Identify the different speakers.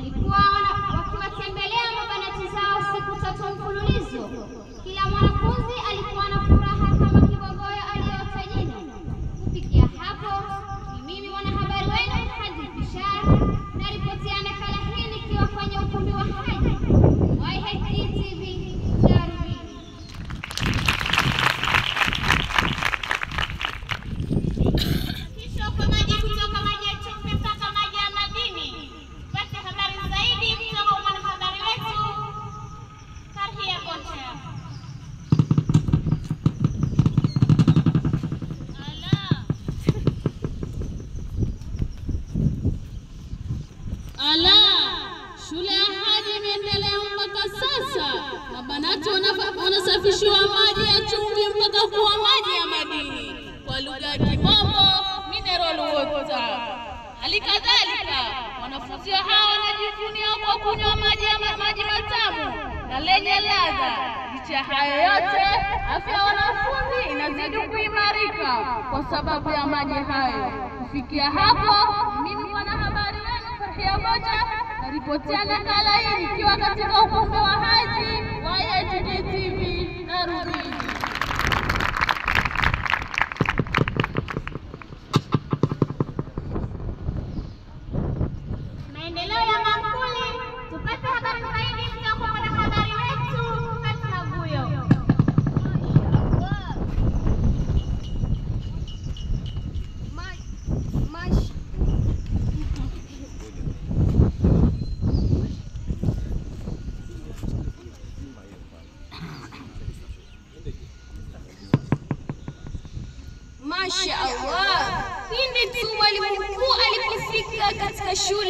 Speaker 1: walikuwa wakiwatembelea mabanati zao siku 3 mfululizo. Kila mwanafunzi alikuwa na furaha kama kibogoyo aliyoota jina. Kufikia hapo, ni mimi mwanahabari wenu Hadi Bishar na ripotia nakala hii nikiwa kwenye ukumbi wa Haji YHD TV Darubini.
Speaker 2: Shule ya Haji imeendelea mpaka sasa. Mabanati wanasafishiwa maji ya chumvi mpaka kuwa maji ya madini, kwa lugha ya Kimombo mineral water. Halikadhalika, wanafunzi hao wanajivunia kwa kunywa maji matamu na lenye ladha. Licha ya hayo yote, afya ya wanafunzi inazidi kuimarika kwa sababu ya maji hayo. Kufikia hapo, mimi mwanahabari wenu Farhia Moja naripotia nakala hii nikiwa katika ukumbi wa Haji YHD TV Darubini.
Speaker 1: Maendeleo ya mankuli, tupate habari zaidi kutoka kwa mwanahabari wetu Fatma Buyo.
Speaker 2: Masha Allah, pindi tu mwalimu mkuu alipofika katika shule